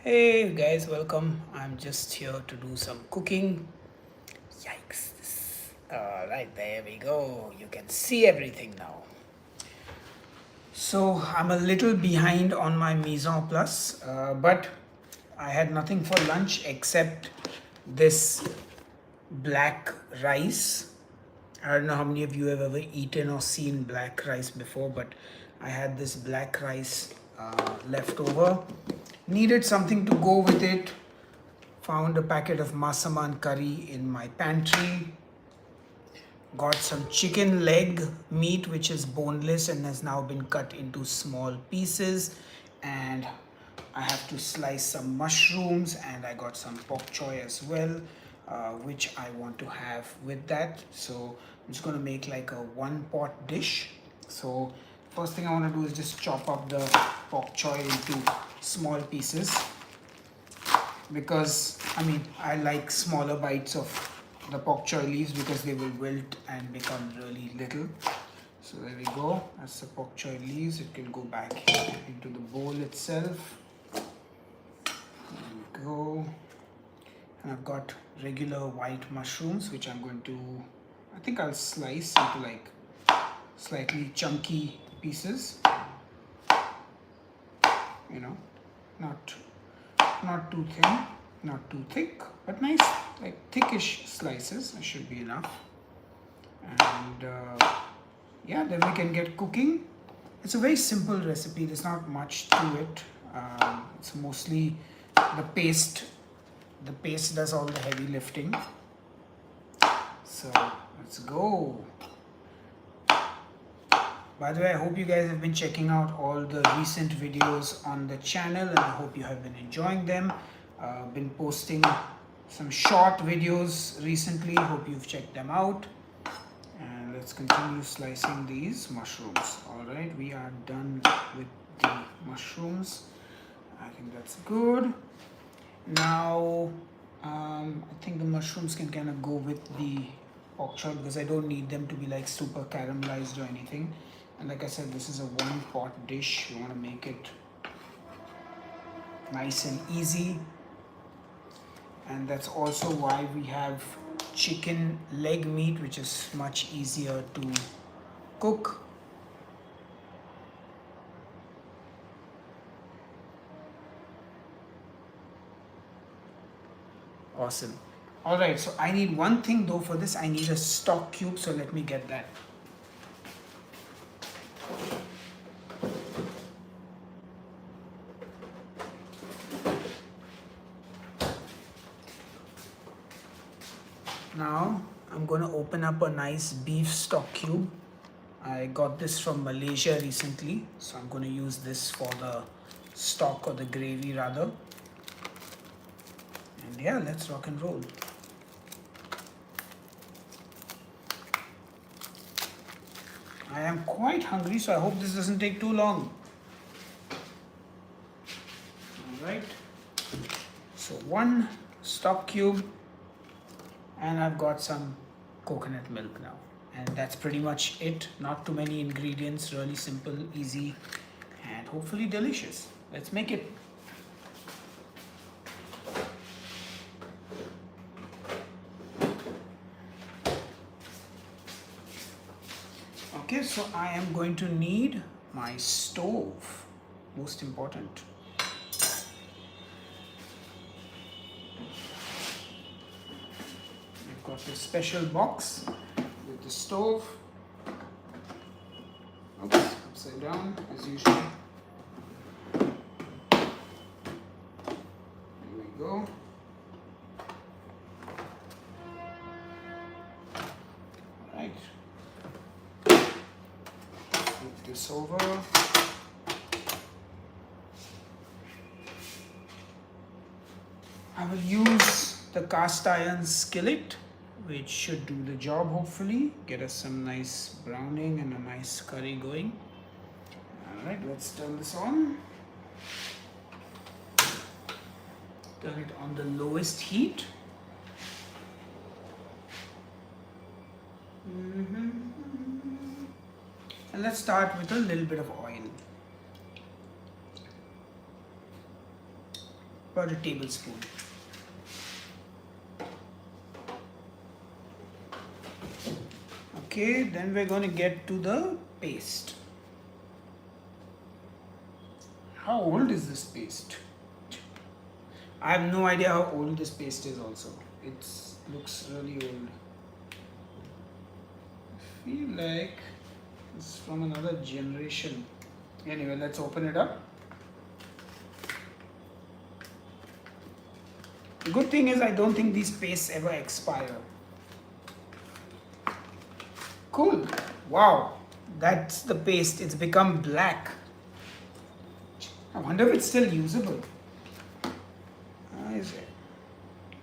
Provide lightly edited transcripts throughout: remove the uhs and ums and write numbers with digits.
Hey guys, welcome. I'm just here to do some cooking. Yikes. Alright, there we go. You can see everything now. So I'm a little behind on my mise en place, but I had nothing for lunch except this black rice. I don't know how many of you have ever eaten or seen black rice before, but I had this black rice left over. Needed something to go with it. Found a packet of Massaman Curry in my pantry. Got some chicken leg meat, which is boneless and has now been cut into small pieces. And I have to slice some mushrooms, and I got some bok choy as well, which I want to have with that. So I'm just going to make like a one pot dish. So first thing I want to do is just chop up the bok choy into small pieces, because I like smaller bites of the bok choy leaves because they will wilt and become really little. So there we go. That's the bok choy leaves. It can go back into the bowl itself. There we go. And I've got regular white mushrooms, which I think I'll slice into like slightly chunky pieces. You know, not too thin, not too thick, but nice, like thickish slices should be enough. And yeah, then we can get cooking. It's a very simple recipe. There's not much to it. It's mostly the paste. The paste does all the heavy lifting. So let's go. By the way, I hope you guys have been checking out all the recent videos on the channel, and I hope you have been enjoying them. Been posting some short videos recently. Hope you've checked them out. And let's continue slicing these mushrooms. Alright, we are done with the mushrooms. I think that's good. Now, I think the mushrooms can kind of go with the pork chop because I don't need them to be like super caramelized or anything. And like I said, this is a one pot dish. You want to make it nice and easy. And that's also why we have chicken leg meat, which is much easier to cook. Awesome. Alright, so I need one thing though for this. I need a stock cube, so let me get that. Now I'm going to open up a nice beef stock cube. I got this from Malaysia recently, so I'm going to use this for the stock, or the gravy rather. And yeah, let's rock and roll. I am quite hungry, so I hope this doesn't take too long. Alright, so one stock cube, and I've got some coconut milk now. And that's pretty much it. Not too many ingredients, really simple, easy, and hopefully delicious. Let's make it. Okay, so I am going to need my stove, most important. I've got this special box with the stove. Oops, upside down as usual. There we go. Alright. Flip this over. I will use the cast iron skillet, which should do the job hopefully. Get us some nice browning and a nice curry going. Alright, let's turn this on. Turn it on the lowest heat. And let's start with a little bit of oil. about a tablespoon. Okay, then we're going to get to the paste. How old is this paste? I have no idea how old this paste is also. It looks really old. I feel like it's from another generation. Anyway, let's open it up. The good thing is I don't think these pastes ever expire. Cool. Wow. That's the paste. It's become black. I wonder if it's still usable. Is it?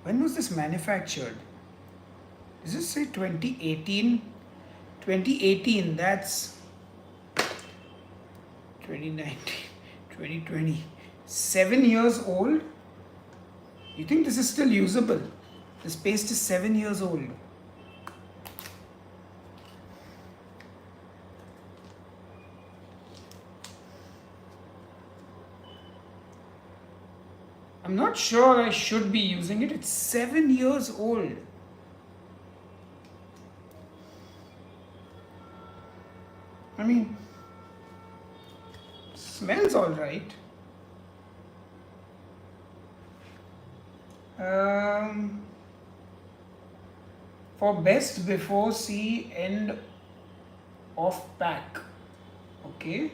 When was this manufactured? Does this say 2018? 2018, that's 2019, 2020. 7 years old? You think this is still usable? This paste is 7 years old. I'm not sure I should be using it. It's 7 years old. I mean, smells all right. For best before, see end of pack. Okay.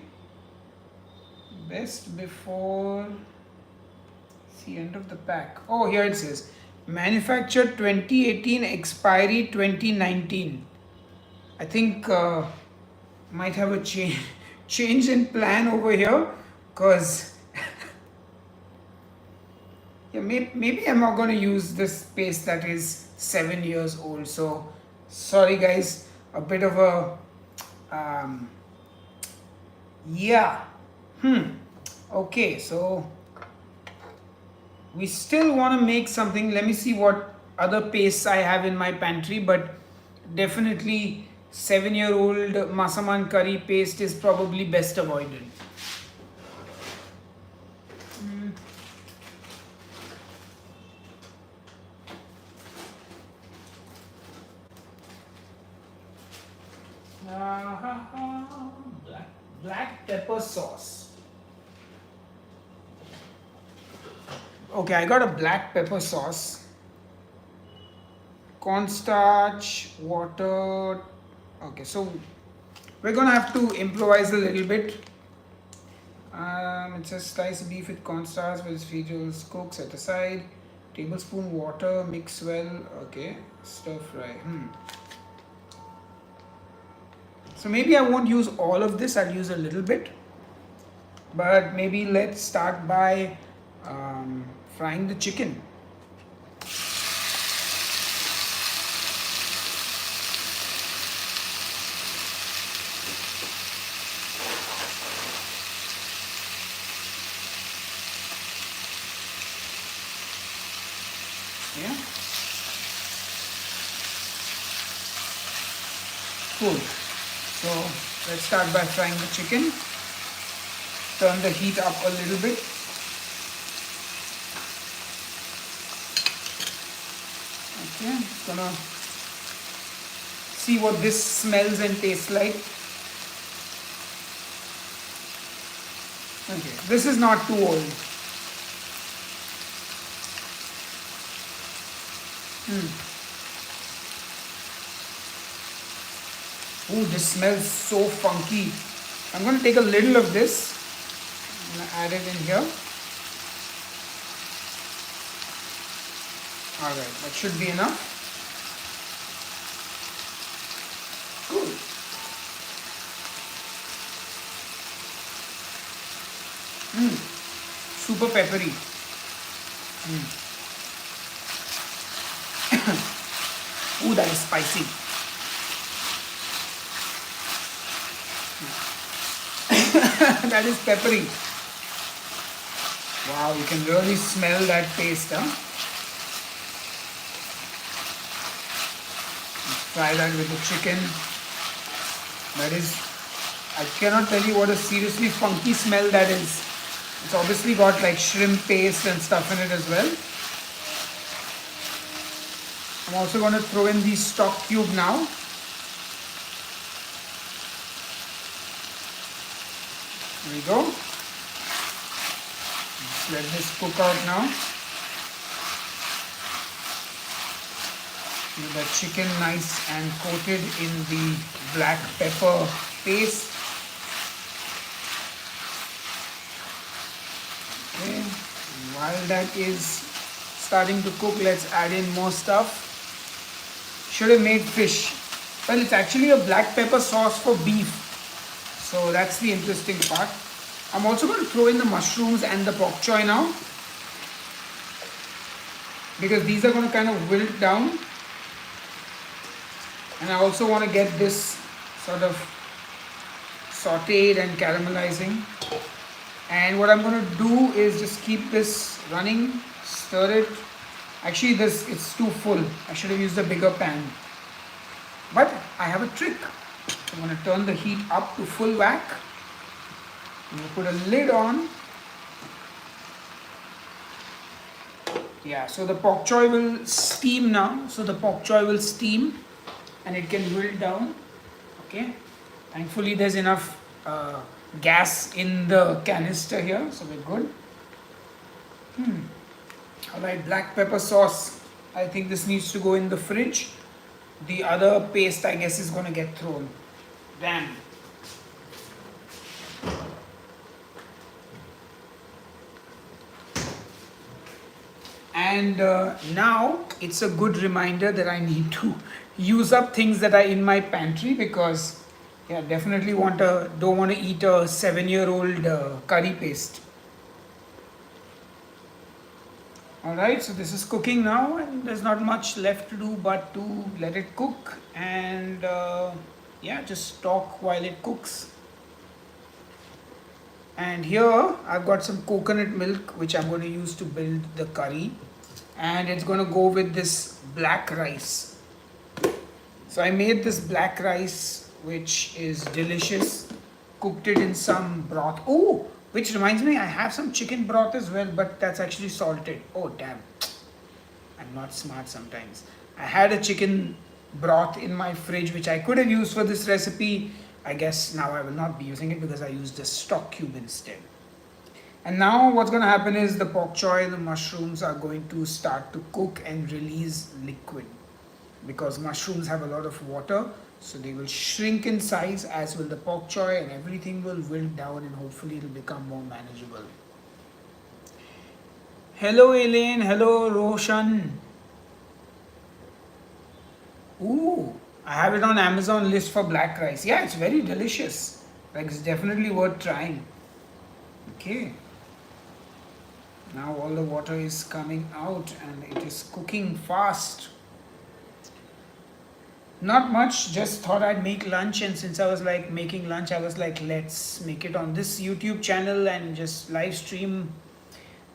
Best before, see end of the pack. Oh, here it says manufactured 2018, expiry 2019. I think might have a change in plan over here, because yeah, maybe I'm not going to use this paste that is 7 years old. So sorry guys, a bit of a yeah. Okay, so we still want to make something. Let me see what other pastes I have in my pantry, but definitely 7-year-old Massaman Curry paste is probably best avoided. Black pepper sauce. Okay, I got a black pepper sauce. Cornstarch, water. Okay, so we're gonna have to improvise a little bit. It says sliced beef with cornstarch with vegetables, cook, set aside. Tablespoon water, mix well. Okay, stir fry. So maybe I won't use all of this. I'll use a little bit. But maybe let's start by frying the chicken. Yeah. Cool. So let's start by frying the chicken. Turn the heat up a little bit. Okay, just gonna see what this smells and tastes like. Okay, this is not too old. Ooh, this smells so funky. I'm going to take a little of this. I'm going to add it in here. Alright, that should be enough. Good. Super peppery. Ooh, that is spicy. That is peppery. Wow, you can really smell that taste, huh? Try that with the chicken. That is, I cannot tell you what a seriously funky smell that is. It's obviously got like shrimp paste and stuff in it as well. I'm also going to throw in the stock cube now. There we go. Just let this cook out now. With the chicken nice and coated in the black pepper paste. Okay, while that is starting to cook, let's add in more stuff. Should have made fish. Well, it's actually a black pepper sauce for beef. So that's the interesting part. I'm also going to throw in the mushrooms and the bok choy now, because these are going to kind of wilt down. And I also want to get this sort of sauteed and caramelizing. And what I'm going to do is just keep this running, stir it. Actually, it's too full. I should have used a bigger pan. But I have a trick. I'm going to turn the heat up to full whack. I'm going to put a lid on. Yeah, so the bok choy will steam now. So the bok choy will steam and it can wilt down. Okay. Thankfully, there's enough gas in the canister here, so we're good. Alright, black pepper sauce. I think this needs to go in the fridge. The other paste, I guess, is going to get thrown. Damn. And now it's a good reminder that I need to use up things that are in my pantry, because yeah, definitely don't want to eat a 7-year-old curry paste. Alright, so this is cooking now and there's not much left to do but to let it cook and yeah, just talk while it cooks. And here I've got some coconut milk which I'm going to use to build the curry, and it's going to go with this black rice. So I made this black rice which is delicious, cooked it in some broth. Oh, which reminds me, I have some chicken broth as well, but that's actually salted. Oh damn, I'm not smart sometimes. I had a chicken broth in my fridge which I could have used for this recipe. I guess now I will not be using it because I used the stock cube instead. And now what's going to happen is the bok choy, the mushrooms are going to start to cook and release liquid, because mushrooms have a lot of water, so they will shrink in size, as will the bok choy, and everything will wilt down and hopefully it will become more manageable. Hello Elaine, hello Roshan. Ooh, I have it on Amazon list for black rice. Yeah, it's very delicious. Like, it's definitely worth trying. Okay. Now all the water is coming out and it is cooking fast. Not much, just thought I'd make lunch, and since I was like making lunch, I was like, let's make it on this YouTube channel and just live stream.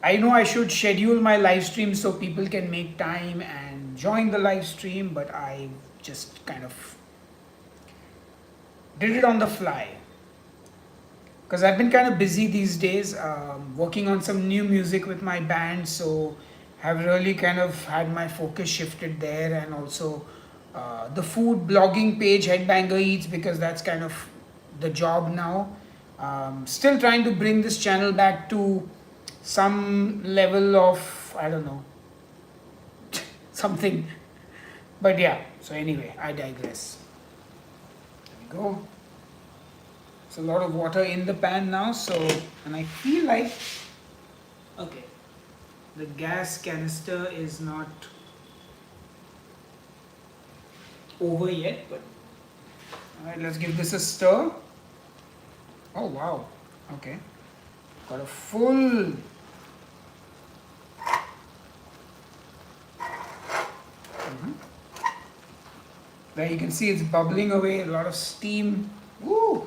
I know I should schedule my live stream so people can make time and join the live stream, but I just kind of did it on the fly. Because I've been kind of busy these days, working on some new music with my band, so have really kind of had my focus shifted there, and also the food blogging page Headbanger Eats, because that's kind of the job now. Still trying to bring this channel back to some level of, I don't know, something. But yeah, so anyway, I digress. There we go. It's a lot of water in the pan now, so, and I feel like, okay, the gas canister is not over yet, but alright, let's give this a stir. Oh wow, okay, got a full there you can see it's bubbling away, a lot of steam. Woo!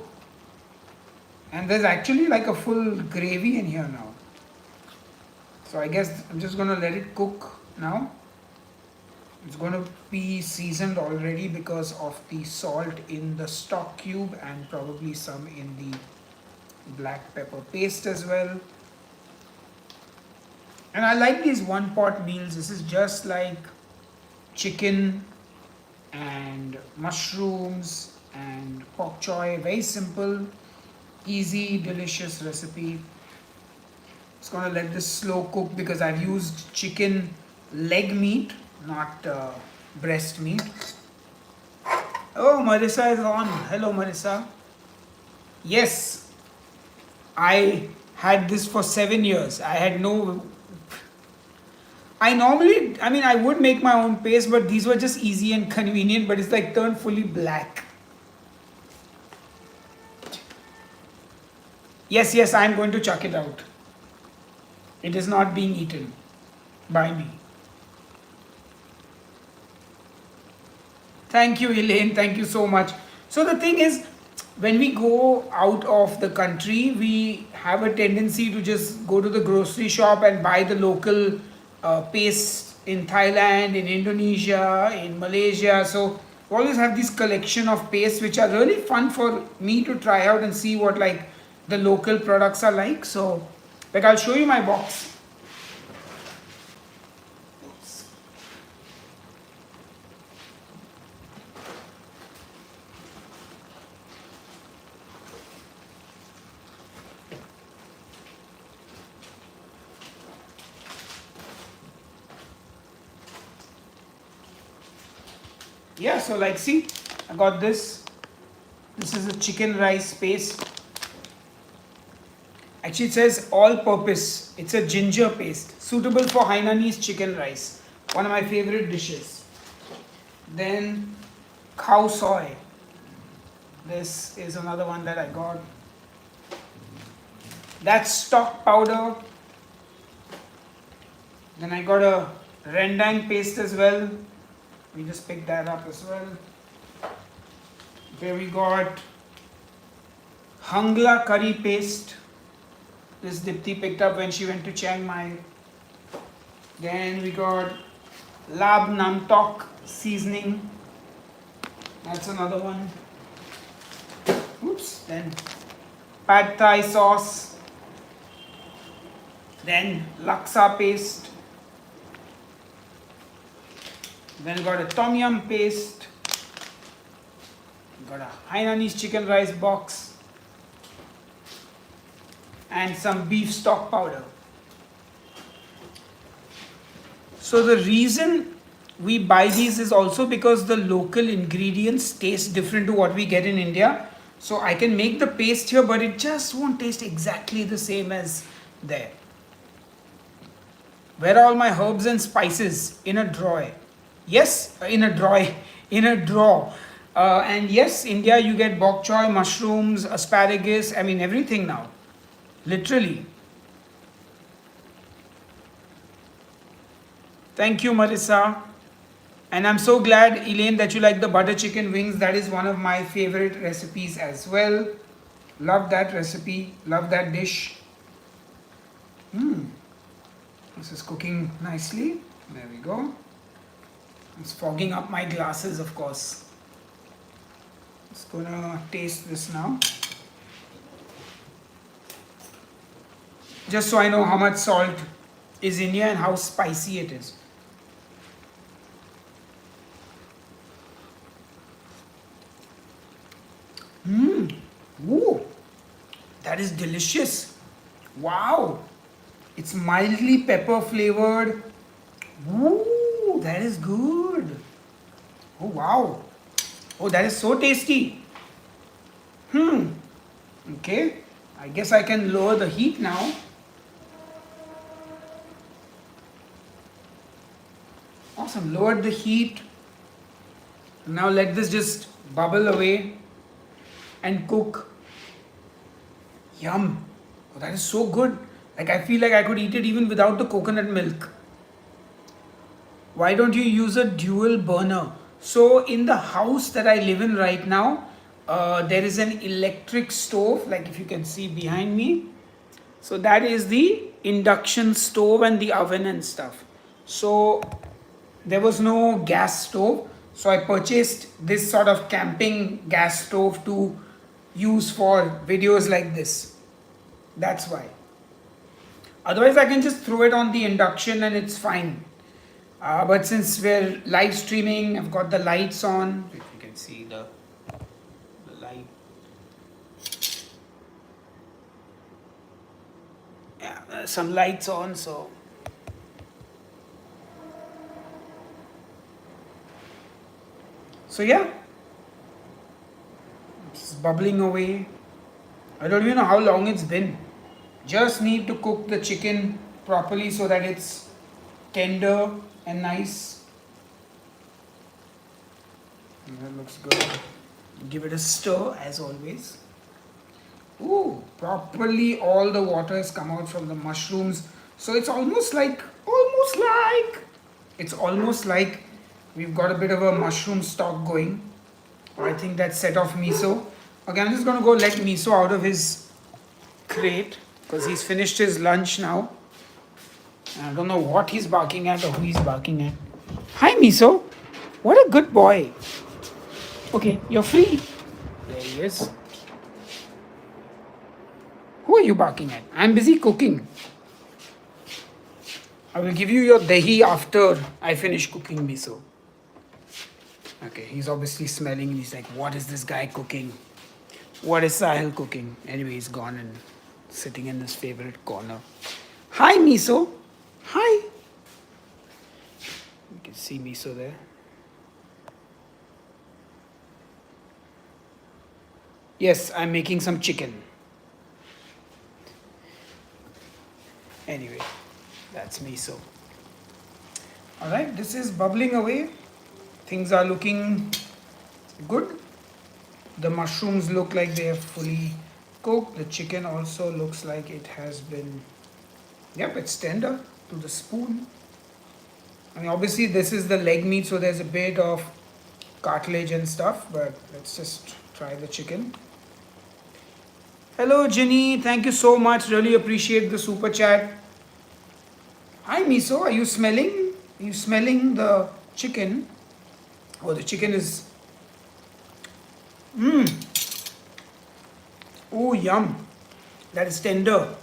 And there's actually like a full gravy in here now. So I guess I'm just going to let it cook now. It's going to be seasoned already because of the salt in the stock cube and probably some in the black pepper paste as well. And I like these one pot meals. This is just like chicken and mushrooms and bok choy. Very simple, easy, delicious recipe. Just gonna let this slow cook because I've used chicken leg meat, not breast meat. Oh, Marissa is on. Hello, Marissa. Yes, I had this for 7 years. I had no. I mean, I would make my own paste, but these were just easy and convenient, but it's like turned fully black. Yes, yes, I'm going to chuck it out. It is not being eaten by me. Thank you, Elaine. Thank you so much. So the thing is, when we go out of the country, we have a tendency to just go to the grocery shop and buy the local paste in Thailand, in Indonesia, in Malaysia. So we always have this collection of pastes which are really fun for me to try out and see what like the local products are like. So like I'll show you my box. Yeah, so like see, I got this. This is a chicken rice paste. Actually, it says all purpose. It's a ginger paste suitable for Hainanese chicken rice, one of my favorite dishes. Then cow soy. This is another one that I got. That's stock powder. Then I got a rendang paste as well. We just picked that up as well. There we got Hangla curry paste. This Dipti picked up when she went to Chiang Mai. Then we got Lab Nam Tok seasoning. That's another one. Oops. Then Pad Thai sauce. Then Laksa paste. Then we got a Tom Yum paste. We got a Hainanese chicken rice box. And some beef stock powder. So the reason we buy these is also because the local ingredients taste different to what we get in India. So I can make the paste here, but it just won't taste exactly the same as there. Where are all my herbs and spices? In a drawer. Yes, in a drawer. In a drawer. And yes, India, you get bok choy, mushrooms, asparagus, I mean everything now. Literally. Thank you, Marissa. And I'm so glad, Elaine, that you like the butter chicken wings. That is one of my favorite recipes as well. Love that recipe. Love that dish. This is cooking nicely. There we go. It's fogging up my glasses, of course. Just gonna taste this now. Just so I know how much salt is in here and how spicy it is. Ooh, that is delicious. Wow. It's mildly pepper flavored. Ooh, that is good. Oh, wow. Oh, that is so tasty. Okay. I guess I can lower the heat now. Awesome. Lowered the heat. Now let this just bubble away and cook. Yum. Oh, that is so good. Like I feel like I could eat it even without the coconut milk. Why don't you use a dual burner? So in the house that I live in right now, there is an electric stove, like if you can see behind me. So that is the induction stove and the oven and stuff. So there was no gas stove. So I purchased this sort of camping gas stove to use for videos like this. That's why. Otherwise, I can just throw it on the induction and it's fine. But since we're live streaming, I've got the lights on. If you can see the light. Yeah, some lights on, so. So yeah, it's bubbling away. I don't even know how long it's been. Just need to cook the chicken properly so that it's tender and nice. And that looks good. Give it a stir as always. Ooh, properly all the water has come out from the mushrooms. So it's almost like we've got a bit of a mushroom stock going. I think that set off miso. Okay, I'm just gonna go let miso out of his crate because he's finished his lunch now. And I don't know what he's barking at or who he's barking at. Hi Miso, what a good boy. Okay, you're free. There he is. Who are you barking at? I'm busy cooking. I will give you your dahi after I finish cooking miso. Okay, he's obviously smelling and he's like, what is this guy cooking? What is Sahil cooking? Anyway, he's gone and sitting in his favorite corner. Hi, Miso. Hi. You can see Miso there. Yes, I'm making some chicken. Anyway, that's Miso. Alright, this is bubbling away. Things are looking good. The mushrooms look like they are fully cooked. The chicken also looks like it has been, yep, it's tender to the spoon. I mean, obviously this is the leg meat, so there's a bit of cartilage and stuff, but let's just try the chicken. Hello Jenny, thank you so much. Really appreciate the super chat. Hi Miso, are you smelling? Are you smelling the chicken? Oh, the chicken is... Oh, yum. That is tender.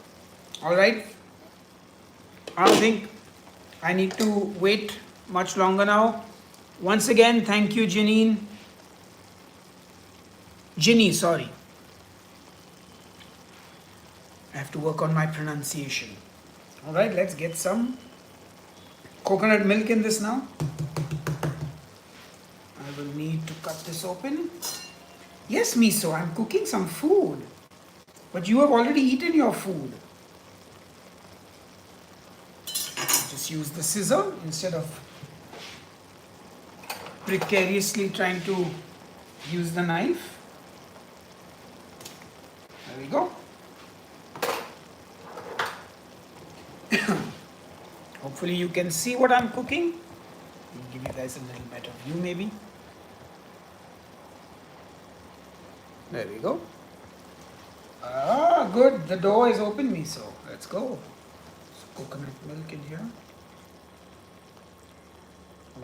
Alright. I don't think I need to wait much longer now. Once again, thank you, Janine. Ginny, sorry. I have to work on my pronunciation. Alright, let's get some coconut milk in this now. I will need to cut this open. Yes, Miso, I'm cooking some food. But you have already eaten your food. Just use the scissor instead of precariously trying to use the knife. There we go. Hopefully you can see what I'm cooking. I'll give you guys a little better view maybe. There we go. Ah, good. The door is open, Miso. Let's go. Some coconut milk in here. Ooh.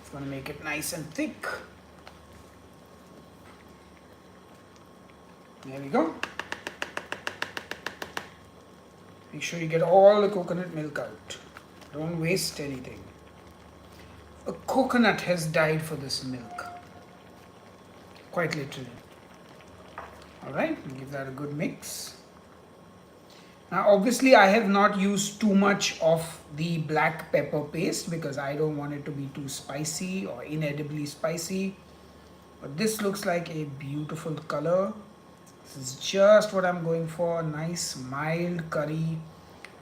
It's going to make it nice and thick. There we go. Make sure you get all the coconut milk out. Don't waste anything. A coconut has died for this milk. Quite literally. Alright, give that a good mix. Now obviously I have not used too much of the black pepper paste because I don't want it to be too spicy or inedibly spicy. But this looks like a beautiful color. This is just what I'm going for. Nice mild curry.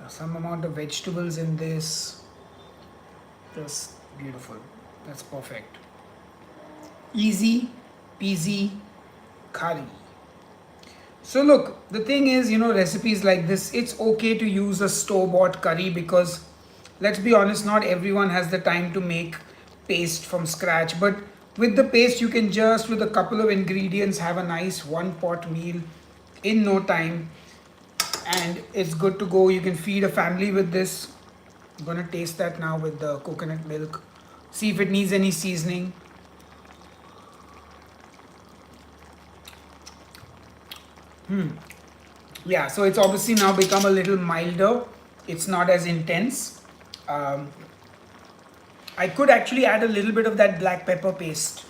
Some amount of vegetables in this. Just beautiful. That's perfect. Easy peasy curry. So look, the thing is, recipes like this, it's okay to use a store-bought curry because let's be honest, not everyone has the time to make paste from scratch. But with the paste, you can just, with a couple of ingredients, have a nice one-pot meal in no time. And it's good to go. You can feed a family with this. I'm gonna taste that now with the coconut milk. See if it needs any seasoning. Yeah, so it's obviously now become a little milder. It's not as intense. I could actually add a little bit of that black pepper paste.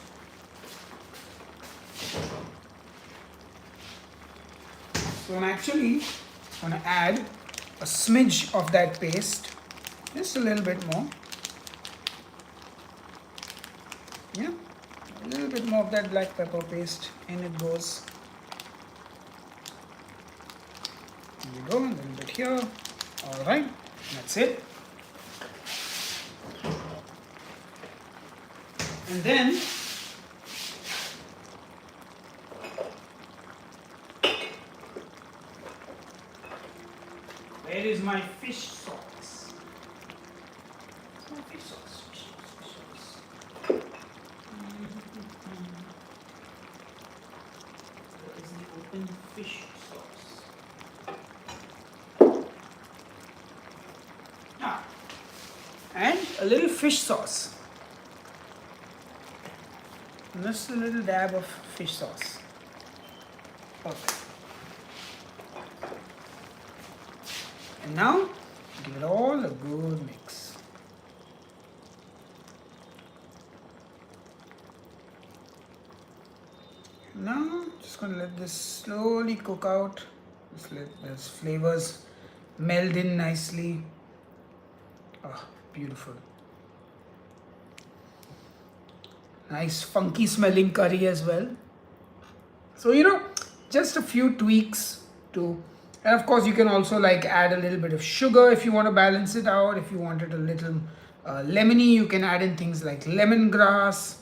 So I'm actually going to add a smidge of that paste, just a little bit more. Yeah, a little bit more of that black pepper paste. In it goes. There we go, a little bit here. All right, that's it. And then where is my fish sauce? My fish sauce. Fish sauce. Where is the open fish sauce? Ah, and a little fish sauce. Just a little dab of fish sauce. Perfect. And now give it all a good mix. Now just going to let this slowly cook out. Just let those flavors meld in nicely. Oh, beautiful. Nice funky smelling curry as well. So just a few tweaks to, and of course you can also like add a little bit of sugar if you want to balance it out. If you want it a little lemony, you can add in things like lemongrass.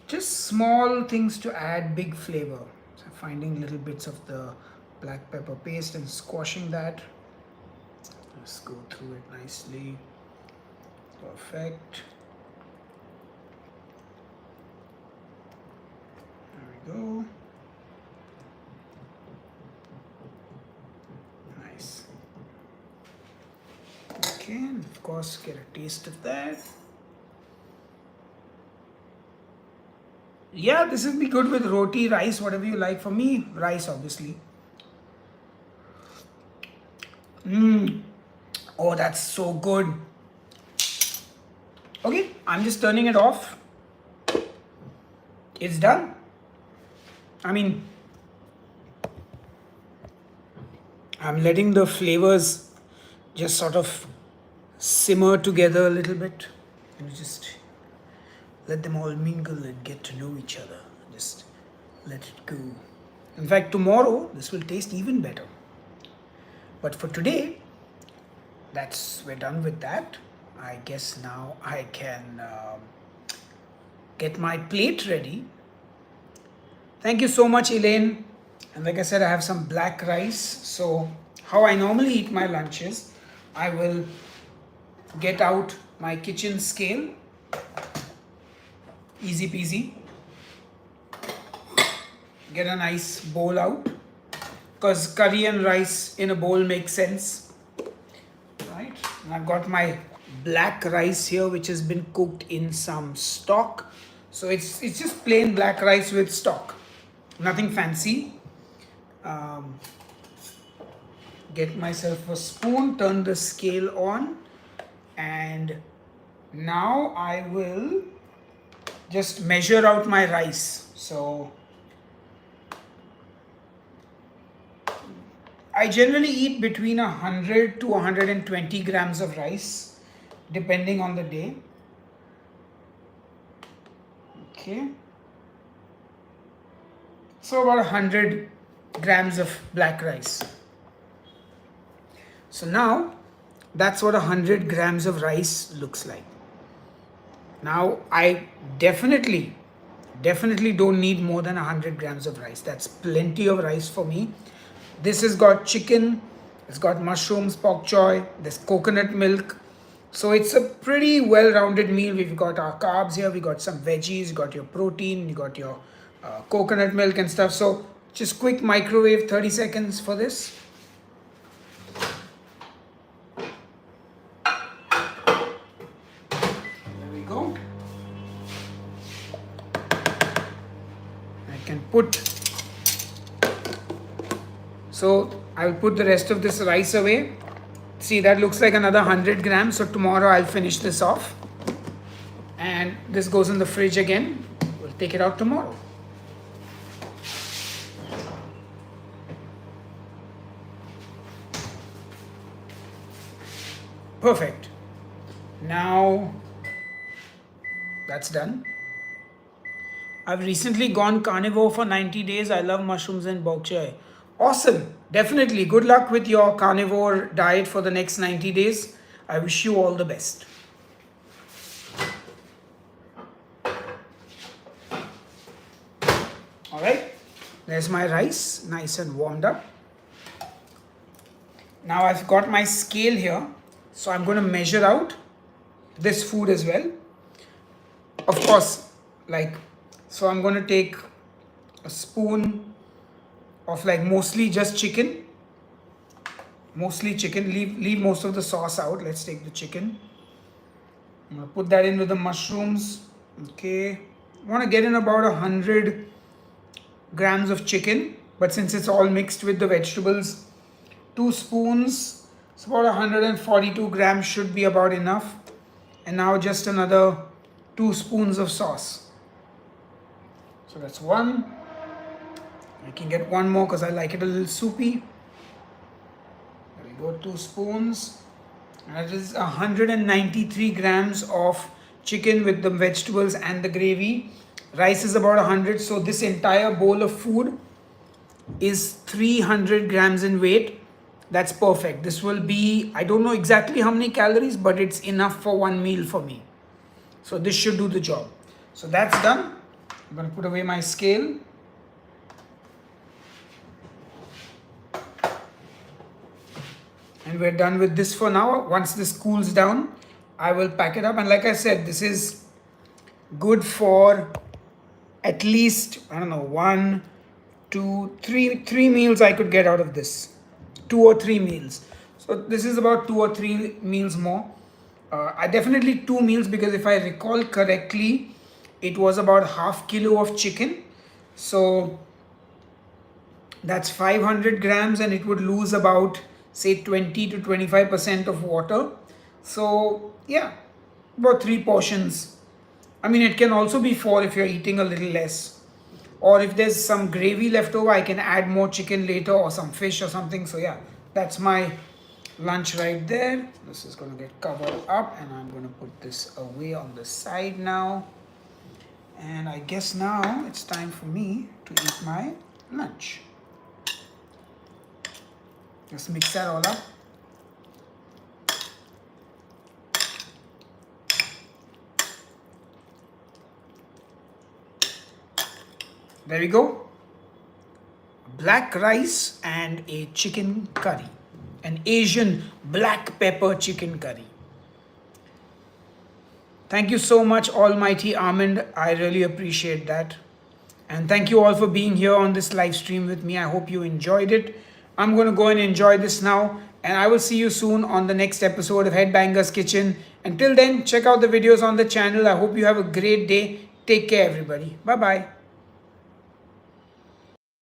Just small things to add big flavor. So finding little bits of the black pepper paste and squashing that. Let's go through it nicely. Perfect. There we go. Nice. Okay, and of course get a taste of that. Yeah, this will be good with roti, rice, whatever you like. For me, rice obviously. Oh, that's so good. Okay, I'm just turning it off. It's done. I mean, I'm letting the flavors just sort of simmer together a little bit. And just let them all mingle and get to know each other. Just let it go. In fact, tomorrow this will taste even better. But for today, we're done with that. I guess now I can get my plate ready. Thank you so much, Elaine. And like I said, I have some black rice. So how I normally eat my lunches, I will get out my kitchen scale. Easy peasy. Get a nice bowl out, because curry and rice in a bowl makes sense. Right? And I've got my black rice here, which has been cooked in some stock. So it's just plain black rice with stock. Nothing fancy. Get myself a spoon, turn the scale on, and now I will just measure out my rice. So I generally eat between 100 to 120 grams of rice, depending on the day. Okay. So about 100 grams of black rice. So now that's what 100 grams of rice looks like. Now I definitely don't need more than 100 grams of rice. That's plenty of rice for me. This has got chicken, it's got mushrooms, pak choy, there's coconut milk. So it's a pretty well-rounded meal. We've got our carbs here, we got some veggies, you got your protein, you got your coconut milk and stuff. So just quick microwave 30 seconds for this. There we go. I can put So I'll put the rest of this rice away. See, that looks like another 100 grams. So tomorrow I'll finish this off. And this goes in the fridge again. We'll take it out tomorrow. Perfect. Now that's done. I've recently gone carnivore for 90 days. I love mushrooms and bok choy. Awesome. Definitely. Good luck with your carnivore diet for the next 90 days. I wish you all the best. Alright. There's my rice. Nice and warmed up. Now I've got my scale here. So I'm going to measure out this food as well. Of course, so I'm going to take a spoon of mostly just chicken. Mostly chicken. Leave most of the sauce out. Let's take the chicken. I'm going to put that in with the mushrooms. Okay. I want to get in about 100 grams of chicken. But since it's all mixed with the vegetables, 2 spoons. It's about 142 grams should be about enough. And now just another 2 spoons of sauce. So that's 1. I can get 1 more because I like it a little soupy. There we go, 2 spoons. And that is 193 grams of chicken with the vegetables and the gravy. Rice is about 100. So this entire bowl of food is 300 grams in weight. That's perfect. This will be, I don't know exactly how many calories, but it's enough for 1 meal for me. So this should do the job. So that's done. I'm going to put away my scale. And we're done with this for now. Once this cools down, I will pack it up. And like I said, this is good for at least, I don't know, 1, 2, 3 meals I could get out of this. 2 or 3 meals. So this is about 2 or 3 meals more. I definitely 2 meals because if I recall correctly, it was about half kilo of chicken. So that's 500 grams and it would lose about say 20 to 25% of water. So yeah, about 3 portions. I mean, it can also be 4 if you're eating a little less. Or if there's some gravy left over, I can add more chicken later or some fish or something. So yeah, that's my lunch right there. This is going to get covered up and I'm going to put this away on the side now. And I guess now it's time for me to eat my lunch. Just mix that all up. There we go. Black rice and a chicken curry. An Asian black pepper chicken curry. Thank you so much, Almighty Almond. I really appreciate that. And thank you all for being here on this live stream with me. I hope you enjoyed it. I'm going to go and enjoy this now. And I will see you soon on the next episode of Headbanger's Kitchen. Until then, check out the videos on the channel. I hope you have a great day. Take care, everybody. Bye-bye.